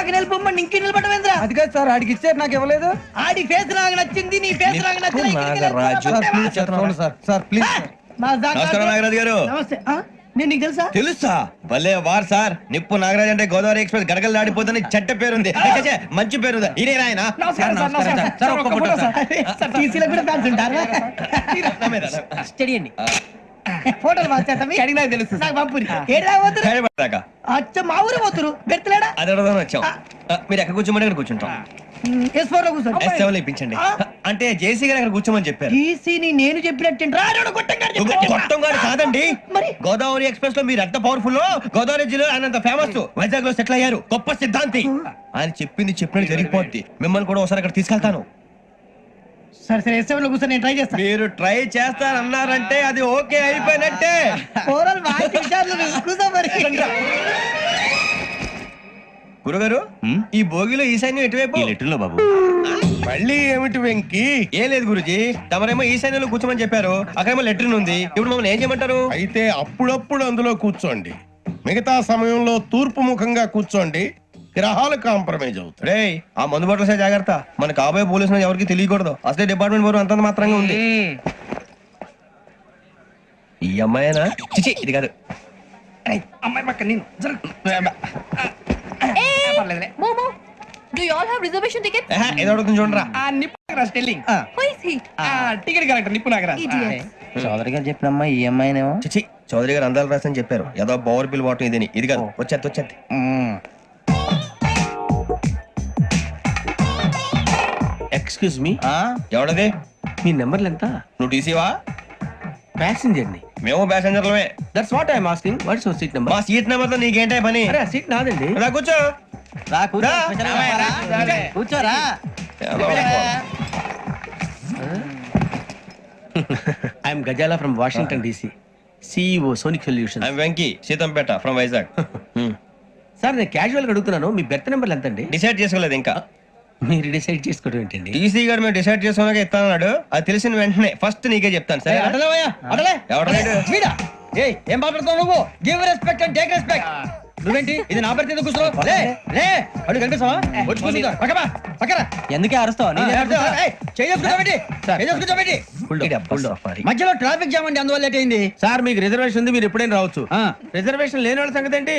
పక్కన వెళ్ళిపోమ్మని ఇంకే నిలబడమేంద్రా? అది కాదు సార్, ఆడికి ఇచ్చారు నాకు ఇవ్వలేదు. ఆడి ఫేస్ నాకు నచ్చింది, నీ ఫేస్ నాకు నచ్చింది. నాగరాజు. Sir please. నమస్కారం నాగరాజు గారు. నమస్తే. నేను నీకు తెలుసా? తెలుసా? భలే వార్ సార్. నిప్పు నాగరాజ్ అంటే గోదావరి ఎక్స్ప్రెస్ గడగలు దాడిపోతుంది చెట్ట పేరుంది. ఛే, మంచి పేరుంది. ఇదే ఆయన. నమస్కారం సార్, నమస్కారం సార్. ఒక్క ఫోటో సార్. సార్ టీసీలో కూడా ఫ్యాన్స్ ఉంటారా? స్టడీ అండి. ఫోటోలు మార్చేస్తాం. అడిగినా తెలుసు. నాకు పంపురి. ఏడా పోతురు? హైదరాబాద్ అచ్చ మా ఊరు పోతురు. బెర్తలేడా? అది అడగదామని వచ్చాం. మీరు ఎక్కడ కూర్చోమని అక్కడ కూర్చుంటాం. S4 లో కూర్చోండి. S7 లో ఇప్పించండి. అంటే జేసీ గారు అక్కడ కూర్చోమని చెప్పారు. టీసీని నేను చెప్పినట్టు గొట్టం గారు కాదండి. మరి? గోదావరి ఎక్స్ప్రెస్ లో మీరు ఎంత పవర్ఫుల్, గోదావరి జిల్లా ఆయన ఫేమస్, వైజాగ్ లో సెటిల్ అయ్యారు, గొప్ప సిద్ధాంతి. ఆయన చెప్పింది చెప్పినట్టు జరిగిపోద్ది. మిమ్మల్ని కూడా ఒకసారి అక్కడ తీసుకెళ్తాను. సరే సరే S7 లో కూర్చొని నేను ట్రై చేస్తాను. మీరు ట్రై చేస్తారన్నారంటే అది ఓకే అయిపోయినట్టే. ఓవరాల్ వాటి విచారాలు కూర్చో మరి. గురుగారు, ఈ భోగిలో ఈశాన్యం ఎటువైపు? లెటర్లో బాబు. మళ్ళీ ఏమిటి వెంకీ? ఏం లేదు గురుజీ, తమరేమో ఈశాన్యంలో కూర్చోమని చెప్పారు, అక్కడేమో లెటర్ ఉంది. ఇప్పుడు మమ్మల్ని ఏం చేయమంటారు? అయితే అప్పుడప్పుడు అందులో కూర్చోండి, మిగతా సమయంలో తూర్పు ముఖంగా కూర్చోండి. గ్రహాలు కాంప్రమైజ్ అవుతాయి. రే, ఆ మందు బట్టలసే జాగ్రత్త. మన కాబోయే పోలీసులు ఎవరికి తెలియకూడదు. అసలే డిపార్ట్మెంట్ బోరు అంతంత మాత్రంగా ఉంది. ఈ అమ్మాయినా? చిచి, ఇది కాదు. అమ్మాయి పక్క నేను Momo, do you all have reservation tickets? ఏదో అడుగుతుంది చూడరా. నిప్పు Nagaraj telling. Who is he? Ticket correct నిప్పు నాగరాజ్. Idiots. చౌదరి గారు చెప్పినమ్మా ఈ అమ్మాయినేమో. చిచి, చౌదరి గారు అందాలు రాసని చెప్పారు. ఏదో పవర్ బిల్ వాటం ఇదని. ఇది కాదు, వచ్చేది. Excuse me, ఎవడది? మీ నెంబర్లు ఎంత? నువ్వు టీసీవా? ప్యాసింజర్ ని. మేము ప్యాసెంజర్లమే. That's what I'm asking. What's your seat number? మా సీట్ నెంబర్ తో నీకేంటే పని? అరే సీట్ నాదండి. రా కూర్చో. రా. కూర్చోరా. I am Gazala from Washington DC, CEO Sonic Solution. I am Venky, Seethampeta from Vizag. Sir నేను క్యాజువల్ గా అడుగుతున్నాను, మీ బెర్త్ నెంబర్లు ఎంత అండి? డిసైడ్ చేసుకోలేదు ఇంకా. మీరు డిసైడ్ చేసుకోవడం ఏంటండి? టీసీ గారు మేము డిసైడ్ చేసుకున్నాక ఇస్తానన్నాడు. అది తెలిసిన వెంటనే ఫస్ట్ నీకే చెప్తాను. సరే? వీడా? ఏయ్, ఏం మాట్లాడుతావు నువ్వు? Give respect and take respect. నువ్వేంటి ఇది నా పరిస్థితి కూర్చో. లే లే, అడుగు కనిపిస్తావా? వచ్చి కూర్చుంటా. పక్కరా. ఎందుకే అరుస్తావు? మధ్యలో ట్రాఫిక్ జామ్ అండి, అందువల్ల లేట్ అయింది. సార్ మీకు రిజర్వేషన్ ఉంది, మీరు ఎప్పుడైనా రావచ్చు. రిజర్వేషన్ లేని వాళ్ళ సంగతి ఏంటి?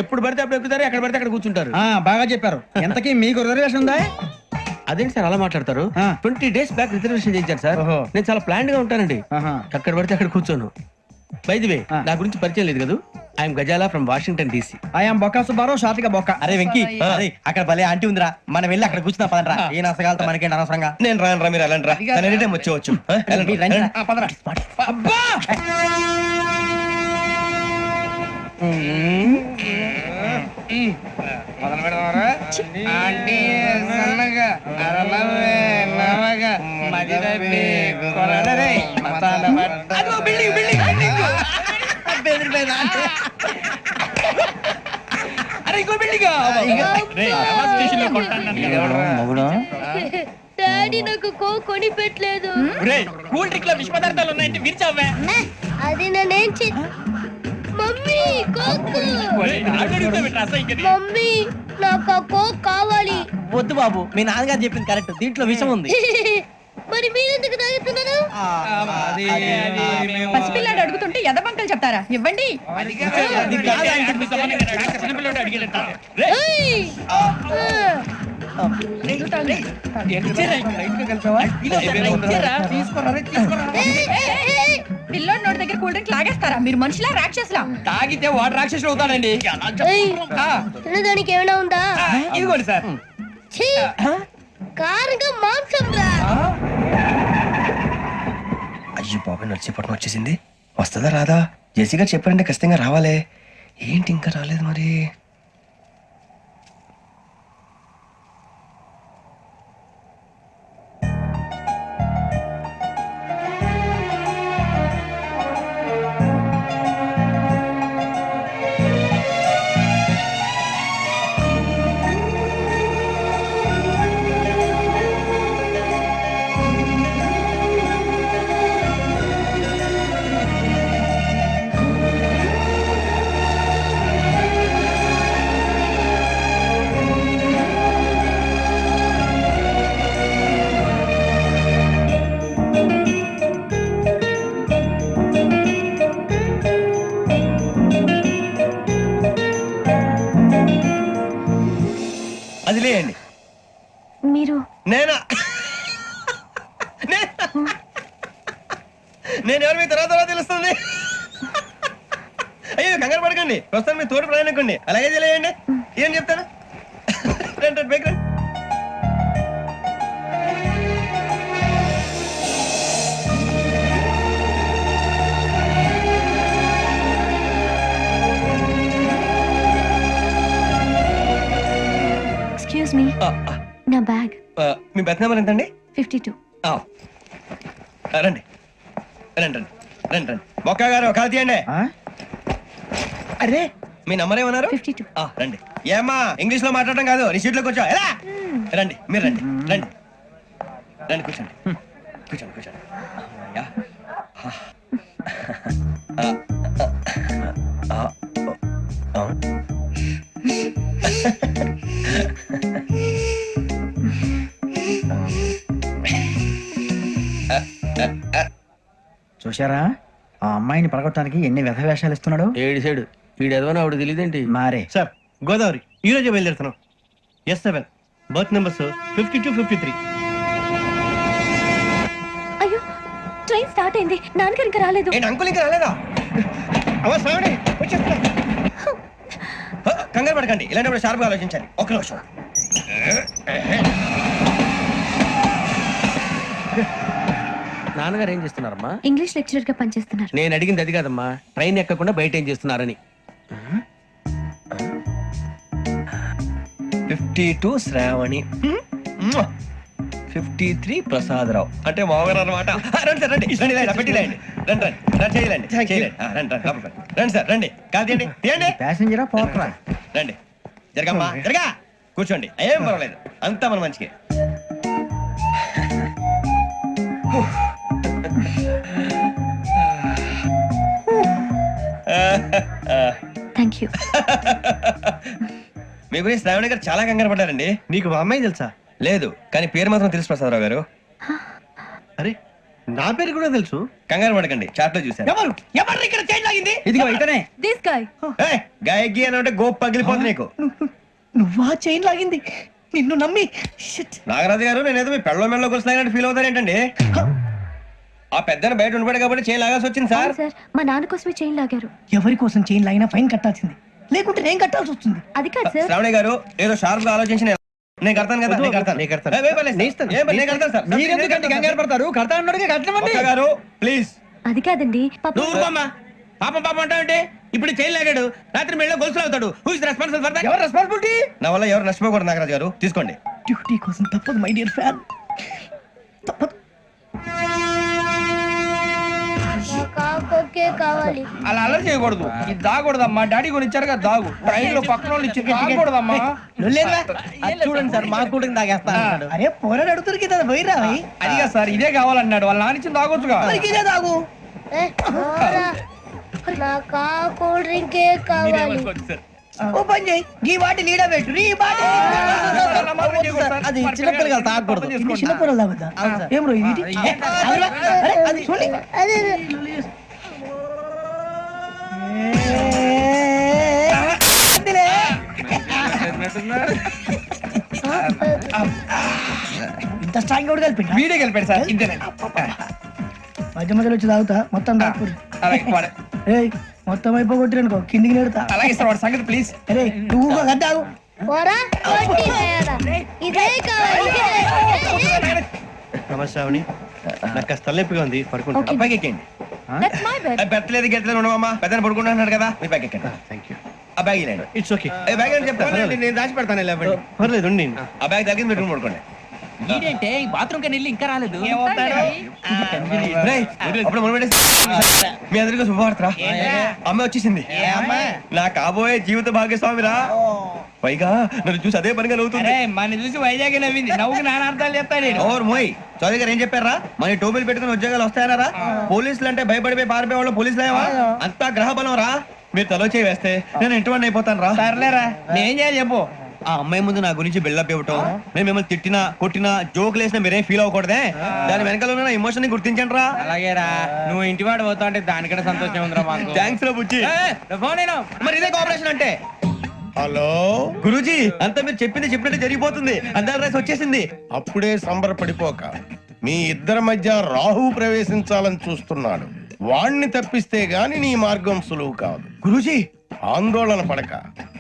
ఎప్పుడు పడితే అప్పుడు ఎక్కుతారు, ఎక్కడ పడితే అక్కడ కూర్చుంటారు. బాగా చెప్పారు. ఎంతకీ మీకు రిజర్వేషన్ ఉందా? అదేంటి సార్ అలా మాట్లాడతారు? 20 days బ్యాక్ రిజర్వేషన్ చేయించారు సార్. నేను చాలా ప్లాన్ గా ఉంటానండి. అక్కడ పడితే అక్కడ కూర్చోను. బై ది వే, నా గురించి పరిచయం లేదు కదా. I am Gazala from Washington DC. I am Bokka Subbarao, షార్ట్గా బొక్క. అరే వెంకీ, అక్కడ భలే ఆంటీ ఉందిరా, మనం వెళ్ళి అక్కడ కూర్చున్నా పదరా. ఏ నసగాలతో మనకేంటి అనవసరంగా. నేను రాను రా, మీరు వెళ్ళండి రా. తను ఎనీ టైం వచ్చేవచ్చు. అబ్బా మొదలు పెడదామరా? ఆంటీ సన్నగా అరలవే నవగా మదిరపి కొరడరే మతాల అదో బిల్డింగ్ బిల్డింగ్ బిల్డింగ్ బెదిరిపోయింది ఆంటీ. అరే ఇంకో బిల్డింగ్. డాడీ నాకు కొని పెట్టలేదు. కూల్ డ్రింక్ లో విష పదార్థాలు ఉన్నాయంటే విరిచావే. అది నేనేం మమ్మీ కోక్. మమ్మీ నాకు ఆ కోక్ కావాలి. వద్దు బాబు, మీ నాన్నగారు చెప్పింది కరెక్ట్, దీంట్లో విషయం ఉంది. మరి మీరెందుకు తాగుతున్నారు? పసిపిల్లాడు అడుగుతుంటే ఎదబంకలు చెప్తారా? ఇవ్వండి. పిల్లోడి నోటి దగ్గర కూల్ డ్రింక్ లాగేస్తారా? మీరు మనుషులా రాక్షసులా? తాగితే వాడు రాక్షసుడు అవుతాడండి. తినడానికి ఏమైనా ఉందా? ఇదిగోండి సార్. కారంగా మాంసం రా. అయ్యో బాబాయ్, నడిచేపట్నం వచ్చేసింది. వస్తుందా రాదా? జేసీ గారు చెప్పారంటే ఖచ్చితంగా రావాలే. ఏంటి ఇంకా రాలేదు మరి? ఉన్నాయి. అయ్యో కంగారు పడకండి, ప్రస్తుతం మీ తోటి ప్రయాణకండి, అలాగే తెలియండి. ఏం చెప్తాను రండి రండి, బైక్ రండి. ఎక్స్క్యూజ్ మీ, నా బ్యాగ్ మీ బెత్ నెంబర్ ఎంతండి? 52. రండి రండి రండి రండి రండి. బొక్క గారు కాల్ తీయండి. అరే మీ నంబర్ ఏమన్నారు? 52. రండి. ఏమ్మా ఇంగ్లీష్ లో మాట్లాడడం కాదు, నీ సీట్లో కూర్చో. ఎలా రండి, మీరు రండి రండి రండి, కూర్చోండి కూర్చోండి కూర్చోండి. యా. చూశారా ఆ అమ్మాయిని పడగొట్టడానికి ఎన్ని వ్యధ వేషాలు ఇస్తున్నాడు. ఏడు సైడు వీడు ఎదవని ఆవిడ తెలియదేంటి. మారే సార్ గోదావరి ఈ రోజే బయలుదేరుతున్నాం. S7 berth numbers 52, 53. అయ్యో, ట్రైన్ స్టార్ట్ అయింది. నాన్నగారు ఇంకా రాలేదు. ఏంటి అంకుల్ ఇంకా రాలేదా? అవ్వ శ్రావణి వచ్చేస్తున్నా. కంగారు పడకండి, ఇలాంటప్పుడు షార్ప్గా ఆలోచించండి. ఒక్క నిమిషం. నాన్నగారు ఏం చేస్తున్నారమ్మా? ఇంగ్లీష్ లెక్చరర్ గా పనిచేస్తున్నారు. నేను అడిగింది అది కాదమ్మా, ట్రైన్ ఎక్కకుండా బయట ఏం చేస్తున్నారని. 52 శ్రావణి, 53 ప్రసాదరావు అంటే మామగారు అనమాట. రండి సార్ రండి రండి, ఇలా పెట్టి లేండి. రండి రండి రండి, చేయలేండి చేయలేండి. రండి రండి లోపలికి రండి. రండి సార్ రండి, కాదు తీయండి తీయండి. ప్యాసింజరా పోకరా. రండి జరగమ్మా జరగా, కూర్చోండి, ఏం పర్వాలేదు, అంతా మన మంచికి. Thank you. మీ గురించి శ్రావణి గారు చాలా కంగారు పడ్డారండి. నీకు మా అమ్మాయి తెలుసా? లేదు, కానీ పేరు మాత్రం తెలుసు ప్రసాదరావు గారు. అరే నా పేరు కూడా తెలుసు. కంగారు పడకండి, చాట్ లో చూశాను. ఎవరు ఎవరు ఇక్కడ చైన్ లాగింది? ఇదిగో ఇతనే. This guy. గాయకి అని అంటే గోప్ పగిలిపోతుంది నీకు. నువ్వా చైన్ లాగింది? నిన్ను నమ్మి Shit. నాగరాజు గారు, నేనేదో మీ పెళ్ళ మెళ్ళ గురిసినట్టు ఫీల్ అవుతాను ఏంటండి? ఆ పెద్దని బయట ఉండిపోయాడు కాబట్టి చేయి లాగాల్సి వచ్చింది సార్. సార్, మా నాన్న కోసమే చైన్ లాగారు. ఎవరి కోసం చైన్ లాగినా ఫైన్ కట్టాల్సింది, లేకుంటే నేను కట్టాల్సి వస్తుంది. అది కాదు సార్. శ్రావణి గారు ఏదో షార్ప్ గా ఆలోచించి నేను కడతాను కదా. నేను కడతాను. నేను కడతాను. ఏ, పర్లేదు. ఏం పర్లేదు, నేను కడతాను సార్. మీరెందుకంటే కంగారు పడతారు? కడతా అన్నాడుగా కట్టమండి. ఒక్క గారు ప్లీజ్. అది కాదండి పాపం. నువ్వు ఊరుకోమ్మా. పాపం పాపం అంటావంటే ఇప్పుడు చైన్ లాగాడు, రాత్రి మెళ్ళ గొలుసులు అవుతాడు. Who is responsible for that? ఎవరు రెస్పాన్సిబిలిటీ? నా వల్ల ఎవరు నష్టపోకూడదు నాగరాజు గారు, తీసుకోండి. డ్యూటీ కోసం తప్పదు మై డియర్ ఫ్యాన్, తప్పదు. అలా అలర్ చేయకూడదు. ఇది దాగకూడదమ్మా. డాడీ కొని ఇచ్చారు కదా దాగు. ట్రైన్ లో పక్కన వాళ్ళు ఇచ్చి దాగకూడదమ్మా. చూడండి సార్, మా కూడా తాగేస్తా. అరే పోరాడు అడుగుతారు కదా, పోయిరా. అదిగా సార్, ఇదే కావాలన్నాడు. వాళ్ళ నాన్న ఇచ్చింది తాగొచ్చుగా. ఇదే తాగు. ఓ పని చేయి, ఈ బాటి లీడ పెట్టు. ఈ బాటి అది చిన్నపిల్లలు తాగకూడదు. చిన్నపిల్లలు తాగుతా. ఏం రో ఇది? అరే, అది చూడండి. ఇంత స్ట్రాంగ్ కూడా కలిపి వీడియో గెలిపాడు సార్. ఇంతేనండి. మధ్య మధ్యలో వచ్చి తాగుతా, మొత్తం తాగుతుంది. అలాగే వాడు- ఏయ్, మొత్తం అయిపోగొట్టిరనుకో కిందికి నేడుతా. అలాగే సార్, వాడి సంగతి ప్లీజ్. అరే నువ్వు కద్దాగు. నమస్తే శ్రావణి, నాకు కాస్త తలెప్పిగా ఉంది, పడుకుంటా. Okay. పైకి ఎక్కండి. That's my bed. పెట్టలేదు గెట్టలేదు ఉండవమ్మా, పెద్దని పడుకుంటున్నాడు కదా, మీ బ్యాగ్ ఎక్కండి. Thank you. ఆ బ్యాగ్ ఇలాండి. It's okay. బ్యాగ్ అని చెప్తాను. నేను రాసి పెడతాను లేవండి. పర్లేదు ఉండి. ఆ బ్యాగ్ తగ్గింది పెట్టుకుని పడుకోండి. ఏంటంటే బాత్రూమ్ కని వెళ్ళి ఇంకా రాలేదు. రేయ్, అప్పుడు మొదలు పెట్టేసి. మీ అందరికీ శుభవార్తరా, అమ్మ వచ్చేసింది. నా కాబోయే జీవిత భాగ్యస్వామిరా. పైగా నన్ను చూసి అదే పనిగా నవ్వుతుంది. మన చూసి వైజాగ్ నవ్వింది. నవ్వుకి నాన్న అర్థాలు చెప్తాడు. ఓర్ మోయ్, చౌదరి గారు ఏం చెప్పారా? మన టోబీలు పెట్టుకుని ఉద్యోగాలు వస్తాయనరా? పోలీసులు అంటే భయపడిపోయి పారిపోయే వాళ్ళు పోలీసులేవా? అంతా గ్రహ బలం రా. మీరు తలో చేయి వేస్తే నేను ఇంటివాడిని అయిపోతాను రా. సర్లేరా, నేనేం చేయాలి చెప్పు. ఆ అమ్మాయి ముందు నా గురించి బిల్డప్ ఇవ్వటం, నేను మిమ్మల్ని తిట్టినా కొట్టినా జోకులు వేసినా మీరేం ఫీల్ అవ్వకూడదే. దాని వెనకాల ఉన్న ఎమోషన్ ని గుర్తించండి రా. అలాగేరా, నువ్వు ఇంటివాడు పోతా అంటే దానికంటే సంతోషం ఉందిరా మాకు. థ్యాంక్స్ రా బుజ్జి. ఫోన్ అయినా మరి ఇదే కోఆపరేషన్ అంటే. హలో గురూజీ, అంతా మీరు చెప్పింది చెప్పినట్టు జరిగిపోతుంది. అందరి రైస్ వచ్చేసింది. అప్పుడే సంబరపడిపోక, మీ ఇద్దరి మధ్య రాహు ప్రవేశించాలని చూస్తున్నాడు. వాణ్ణి తప్పిస్తే గాని నీ మార్గం సులువు కాదు. గురూజీ ఆందోళన పడక,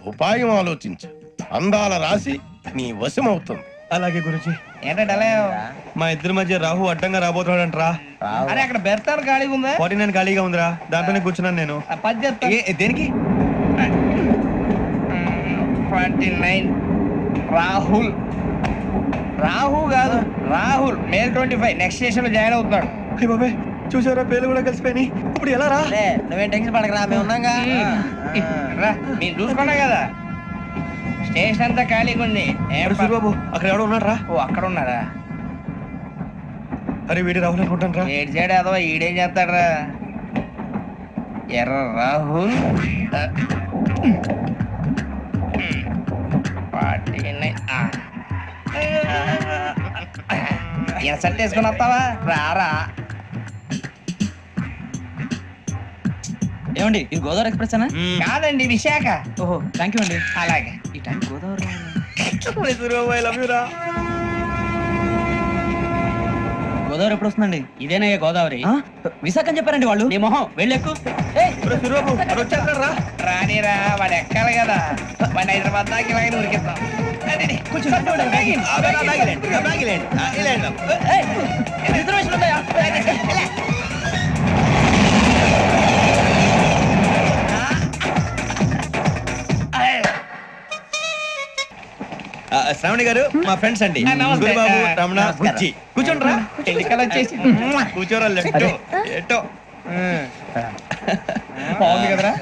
ఉపాయం ఆలోచించు. అందాల రాశి నీ వశమవుతుంది. అలాగే గురూజీ. ఏంటంటే అలా మా ఇద్దరి మధ్య రాహు అడ్డంగా రాబోతున్నాడంట్రా. అరే అక్కడ బెర్తాను ఖాళీగా ఉందా? 49 ఖాళీగా ఉందిరా, దాంట్లోనే కూర్చున్నాను నేను. ఆ పది చెప్తా. దేనికి? 29 రాహుల్. రాహు కాదు రాహుల్. మే 25 నెక్స్ట్ స్టేషన్ లో జాయిన్ అవుతున్నాడు. అయ్య బాబాయ్, చూసారా పేర్లు కూడా కలిసిపోయినాయి. ఇప్పుడు ఎలా రా? నువ్వేం టెన్షన్ పడకరా, మేము ఉన్నాగా. రా, మీరు చూసుకున్నా కదా స్టేషన్ అంతా ఖాళీగా ఉంది. ఏం ప- సూరిబాబు అక్కడ ఎవడో ఉన్నాడు రా. ఓ అక్కడ ఉన్నారా? అరే వీడి రాహుల్ అనుకుంటాను రా. ఏడు సైడ్ ఏదో ఈడేం చేస్తాడరా? ఎర్ర రాహుల్ 49. ఇన్సర్ట్ వేసుకుని వస్తావా? రారా. ఏమండి ఇది గోదావరి ఎక్స్ప్రెస్ అనా? కాదండి విశాఖ. ఓహో థ్యాంక్ యూ అండి. అలాగే. ఈ time Godavari Suribabu I love you రా. గోదావరి ఎప్పుడు వస్తుందండి? ఇదేనయ్య గోదావరి. విశాఖ అని చెప్పారండి వాళ్ళు. నీ మొహం వెళ్ళెక్కు. సూరిబాబు అక్కడ వచ్చేస్తాడు రా. రానిరా, వాడు ఎక్కాలి కదా. వాడిని హైదరాబాద్ దాకా ఇలాగే ఉరికిస్తాం. కొంచెం రిజర్వేషన్ ఉన్నాయా? శ్రావణి గారు మా ఫ్రెండ్స్ అండి. నమస్తే. సూరిబాబు, రమణ, బుజ్జి. కూర్చోండి రా. ఎన్నికలు వచ్చేసి కూర్చోరా. లెట్టో ఎట్టో. బాగుంది కదరా?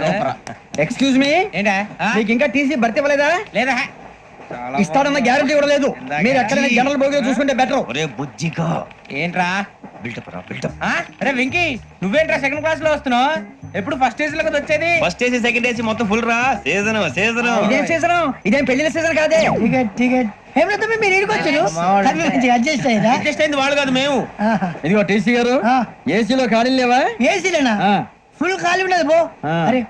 ఎక్స్క్యూజ్ మీ, ఏంటా? మీకు ఇంకా టీసీ భర్తీ ఇవ్వలేదా? లేదా ఇస్తాడన్న గ్యారంటీ కూడా లేదు. మీరు ఎక్కడైనా జనరల్ బోగిలో చూసుకుంటే బెటర్. ఒరే బుజ్జిగా ఏంట్రా? బిల్డప్ రా బిల్డప్. అరే వెంకీ, నువ్వేంట్రా సెకండ్ క్లాస్ లో వస్తున్నావు? ఎప్పుడు ఫస్ట్ ఏజ్ లో కదా వచ్చేది? ఫస్ట్ ఏసీ సెకండ్ ఏసీ మొత్తం ఫుల్ రా. Season season. ఇదేం సీజన్? ఇదేం పెళ్లిన సీజన్ కాదే. టికెట్ మీరు ఇరుకొచ్చారు, అడ్జస్ట్ అయ్యారా? అడ్జస్ట్ అయింది వాళ్ళు కాదు, మేము. ఇదిగో టీసీ గారు, ఏసీలో ఖాళీలు లేవా? ఏసీలేనా? ఫుల్ ఖాళీ ఉండదు బో. అరే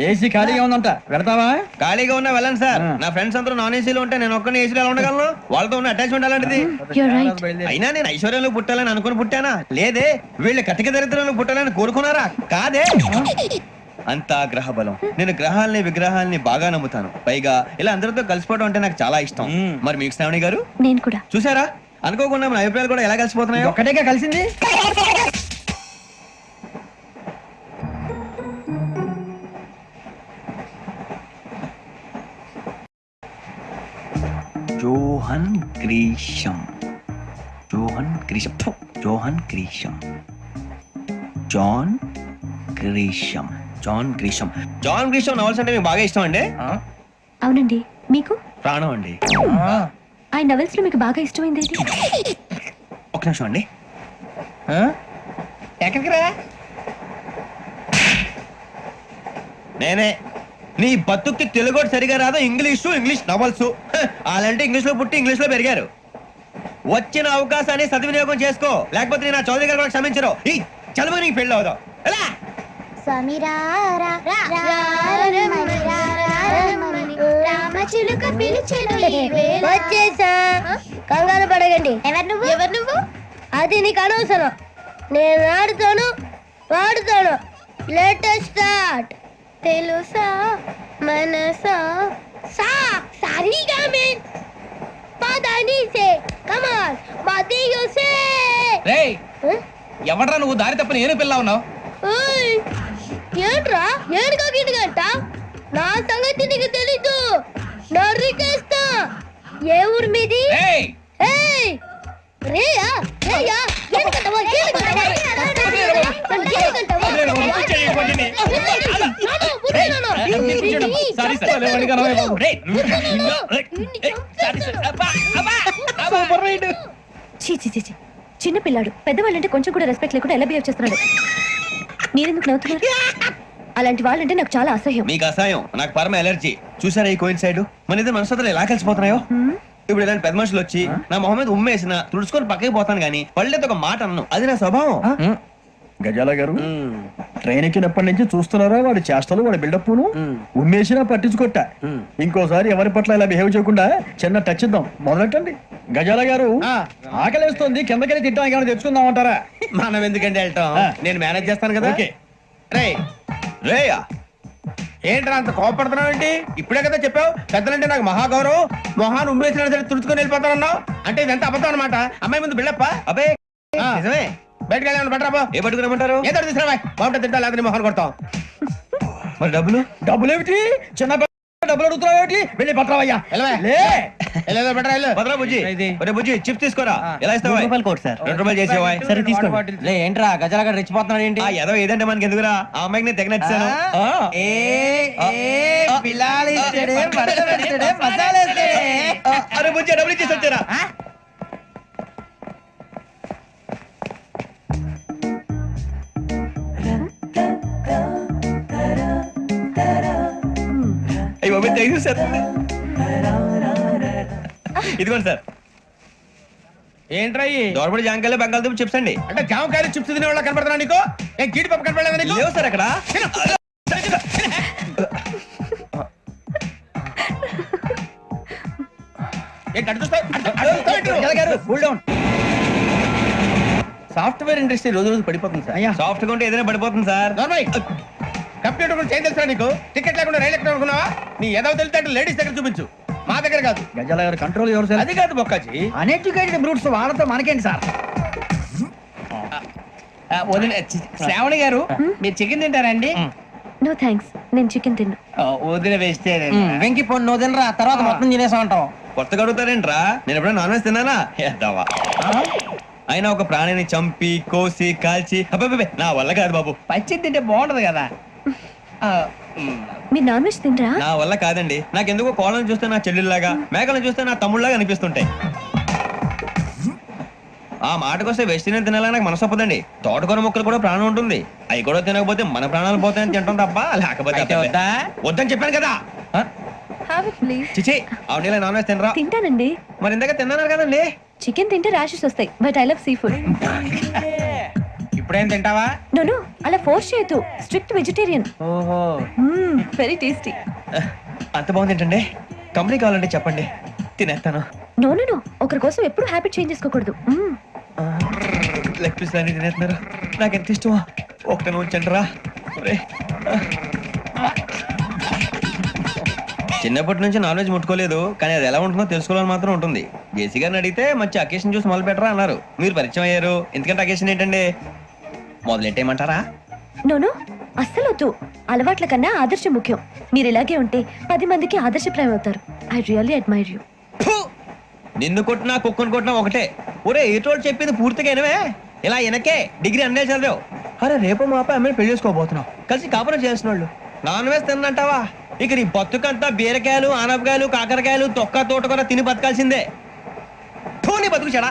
ఏసీ ఖాళీగా ఉందంట, పెడతావా? ఖాళీగా ఉన్నా వెళ్ళండి సార్. నా ఫ్రెండ్స్ అందరూ నాన్ ఏసీలో ఉంటే నేను ఒక్కనే ఏసీలో ఎలా ఉండగలను? వాళ్ళతో ఉన్న అటాచ్మెంట్ అలాంటిది. అయినా నేను ఐశ్వర్యంలో పుట్టాలని అనుకుని పుట్టానా? లేదే. వీళ్ళు కటిక దరిద్రంలో పుట్టాలని కోరుకున్నారా? కాదే. అంతా గ్రహ బలం. నేను గ్రహాలని విగ్రహాలని బాగా నమ్ముతాను. పైగా ఇలా అందరితో కలిసిపోవడం అంటే నాకు చాలా ఇష్టం. మరి మీకు శ్రావణి గారు? నేను కూడా. చూసారా, అనుకోకుండా మన అభిప్రాయాలు కూడా ఎలా కలిసిపోతున్నాయో. ఒక్కటేగా కలిసింది. John Grisham. John Grisham. John Grisham. John Grisham. John Grisham. John Grisham novels అంటే మీకు బాగా ఇష్టం అండి? అవునండి. మీకు? ప్రాణం అండి. ఆ నవెల్స్ లో మీకు బాగా ఇష్టమైంది ఏంటి? ఒక నిమిషం అండి. ఎక్కడికి రా? నేనే. నీ బతుక్కి తెలుగు సరిగా రాదు, ఇంగ్లీష్ నవల్స్. అలాంటి ఇంగ్లీష్ లో పుట్టి ఇంగ్లీష్ లో పెరిగారు. వచ్చిన అవకాశాన్ని సద్వినియోగం చేసుకో, లేకపోతే నేను నా చౌదరి గారు కూడా క్షమించరు. ఈ చదువు నీకు పెళ్ళి అవుదాం. ఎలా? వచ్చేసా, కంగారు పడగండి. ఎవరు నువ్వు? అది నీకు అనవసరం. నేను ఆడుతాను, వాడుతాను. Latest start. తెలుసా మనసా సా సారీగా మే పదని సే కమాన్ మదియో సే. రేయ్, ఎవడ్రా నువ్వు? దారి తప్ప నేను పిల్ల ఉన్నావు. ఓయ్ ఏంట్రా ఏడుగా గిడుగంట? నా సంగతి నీకు తెలీదు. నరికేస్తా. ఏ ఊరు మీది? ఏయ్, ఏయ్ రేయా రేయా ఏడుగంటవా ఏడుగంటవా సారీ సార్. రేయ్, చీ చీ చీ చీ. చిన్న పిల్లాడు. పెద్దవాళ్ళంటే కొంచెం కూడా రెస్పెక్ట్ లేకుండా ఎలా బిహేవ్ చేస్తున్నాడు? మీరెందుకు నవ్వుతున్నారు? అలాంటి వాళ్ళంటే నాకు చాలా అసహ్యం. మీకు అసహాయం, నాకు పరమ ఎలర్జీ. చూసారా ఈ కోయిన్ సైడ్? మన ఇద్దరు మనసులో ఎలా కలిసిపోతున్నాయో. ఇప్పుడు ఇలాంటి పెద్ద మనుషులు వచ్చి నా మొహం మీద ఉమ్మేసిన తుడుచుకొని పక్కకి పోతాను కానీ పళ్ళేతో ఒక మాట అన్నాను. అది నా స్వభావం. గజాల గారు, ట్రైన్ ఎక్కినప్పటి నుంచి చూస్తున్నారా వాడి చేష్టలు, వాడి బిల్డప్. ఉమ్మేసినా పట్టించుకోట. ఇంకోసారి ఎవరి పట్ల ఇలా బిహేవ్ చేయకుండా చిన్న టచ్ ఇద్దాం. మొదలెట్టండి. గజాల గారు ఆకలేస్తుంది కిందకెళ్ళి తిట్టడానికి ఏమైనా తెచ్చుకుందామంటారా? మనం ఎందుకంటే వెళ్తాం, నేను మేనేజ్ చేస్తాను కదా. ఓకే. రే రేయా ఏంట్రా అంత కోపడుతున్నావు ఏంటి? ఇప్పుడే కదా చెప్పావు పెద్దలంటే నాకు మహాగౌరవం, మొహాన్ని ఉమ్మేసినా సరే తుడుచుకొని వెళ్ళిపోతానన్నావు. అంటే ఇదంతా అబద్ధం అనమాట. అమ్మాయి ముందు బిళ్ళప్ప. అబే నిజమే. బయటకు వెళ్ళాను బట్రాబో. ఏ పట్టుకురమ్మంటారు? ఏదో తీసుకురా బాగుంటుంది తింటా లేదా మొహాన్ని కొడతాం. మరి డబ్బులు? డబ్బులు ఏమిటి? చిన్న డబ్బులు అడుగుతున్నావు ఏమిటి? వెళ్ళి పట్టరావయ్యా. లే వెళ్ళేదో బట్రా వెళ్ళు. భద్రా బుజ్జి, ఒరే బుజ్జి చిప్స్ తీసుకోరా. ఎలా ఇస్తావా? Court sir. 2 రూపాయలు చేసేవా? సరే తీసుకోండి. లే ఏంట్రా గజాల గారు రెచ్చిపోతున్నాడు ఏంటి? ఆ ఏదో ఏదంటే మనకి ఎందుకురా, ఆ అమ్మాయికి నేను తెగ నచ్చాను. అరే బుజ్జి డబ్బులు ఇచ్చేసి వచ్చారా? అయ్యో థ్యాంక్ యూ సార్. ఇదిగోండి సార్. ఏంట్రా ఇయి? దోరబడి జాంకాయలు బంగాళదుంప చిప్స్ అండి. అంటే జామకాయలు చిప్స్ తినే వాళ్ళ కనపడుతున్నా నీకు? ఏం గీడి పప్పు కనపడలేదా నీకు? లేవు సార్ అక్కడ. ఏంటి అటు చూస్తావ్? గజాల గారు కూల్ డౌన్. సాఫ్ట్వేర్ ఇండస్ట్రీ రోజు రోజు పడిపోతుంది సార్. సాఫ్ట్ గా ఉంటే ఏదైనా పడిపోతుంది సార్. నోర్మై, కంప్యూటర్ గురించి ఏం తెలుసా నీకు? టికెట్ లేకుండా రైలు ఎక్కడ అనుకున్నావా? నీ ఏదో తెలితే అంటే లేడీస్ దగ్గర చూపించు, మా దగ్గర కాదు. గజాల గారు కంట్రోల్ ఎవరు సార్? అది కాదు బొక్కాజీ. అన్ఎడ్యుకేటెడ్ బ్రూట్స్ వాళ్ళతో మనకేంటి సార్? శ్రావణి గారు మీరు చికెన్ తింటారండి? నో థ్యాంక్స్, నేను చికెన్ తిన్ను. వదిన వేస్తే వెంకి పొన్ను నువ్వు తినరా, తర్వాత మొత్తం తినేసా ఉంటాం. కొత్తగా అడుగుతారేంట్రా? నేను ఎప్పుడైనా నాన్ వెజ్ తిన్నానా? ఎద్దావా. అయినా ఒక ప్రాణిని చంపి కోసి కాల్చి అబ్బబ్బబ్బే, నా వల్ల కాదు బాబు. పచ్చి తింటే బాగుంటది కదా. మీరు నాన్ వెజ్ తినరా? నా వల్ల కాదండి. నాకెందుకో కోళ్ళని చూస్తే నా చెల్లెల్లాగా, మేకలను చూస్తే నా తమ్ముళ్ళలాగా అనిపిస్తుంటాయి. ఆ మాటకొస్తే వెస్టిరియన్ తినాలని నాకు మనసు ఒప్పదండి. తోటకూర ముక్కలు కూడా ప్రాణం ఉంటుంది. అవి కూడా తినకపోతే మన ప్రాణాలు పోతాయని తింటాం తప్ప లేకపోతే వద్దా? వద్దని చెప్పాను కదా. Have it please. చిచి అవునీ నాన్ వెజ్ తినరా? తింటానండి. మరి ఇందాక తిన్నాను కదండి. చికెన్ తింటే ర్యాషెస్ వస్తాయి, but I love sea food. ఇప్పుడేం తింటావా? నో అలా ఫోర్స్ చేయొద్దు. Strict vegetarian. ఓహో, వెరీ టేస్టీ. అంత బాగుంది ఏంటండి? కంపెనీ కావాలంటే చెప్పండి, తినేస్తాను. నో ఒకరి కోసం ఎప్పుడు హ్యాబిట్ చేంజ్ చేసుకోకూడదు. లెగ్ పీస్ అన్ని తినేస్తున్నారు. నాకు ఎంత ఇష్టమా. ఒకటి ఉంచండి రా. చిన్నప్పటి నుంచి నాన్ వెజ్ ముట్టుకోలేదు, కానీ అది ఎలా ఉంటుందో తెలుసుకోవాలని మాత్రం ఉంటుంది. జేసీ గారిని అడిగితే మంచి అకేషన్ చూసి మొదలు పెట్టరా అన్నారు. మీరు పరిచయం అయ్యారు, ఎందుకంటే అకేషన్ ఏంటండి? మొదలెట్టేయమంటారా? నో అస్సలు వద్దు. అలవాట్ల కన్నా ఆదర్శం ముఖ్యం. మీరు ఇలాగే ఉంటే 10 మందికి ఆదర్శప్రాయం అవుతారు. I really admire you. నిన్ను కొట్టినా కుక్కను కొట్టినా ఒకటే. ఒరే ఏటోళ్ళు చెప్పింది పూర్తిగా వినవే. ఇలా వెనకే డిగ్రీ అన్నే చదివావు. అరే రేపు మా అబ్బాయి అమ్మాయిని పెళ్లి చేసుకోబోతున్నావు, కలిసి కాపురం చేసిన వాళ్ళు. నాన్ వెజ్ తిన్నంటావా? ఇక నీ బతుకంతా బీరకాయలు ఆనపకాయలు కాకరకాయలు తొక్క తోట కూడా తిని బతకాల్సిందే. నీ బతుకు చెడా.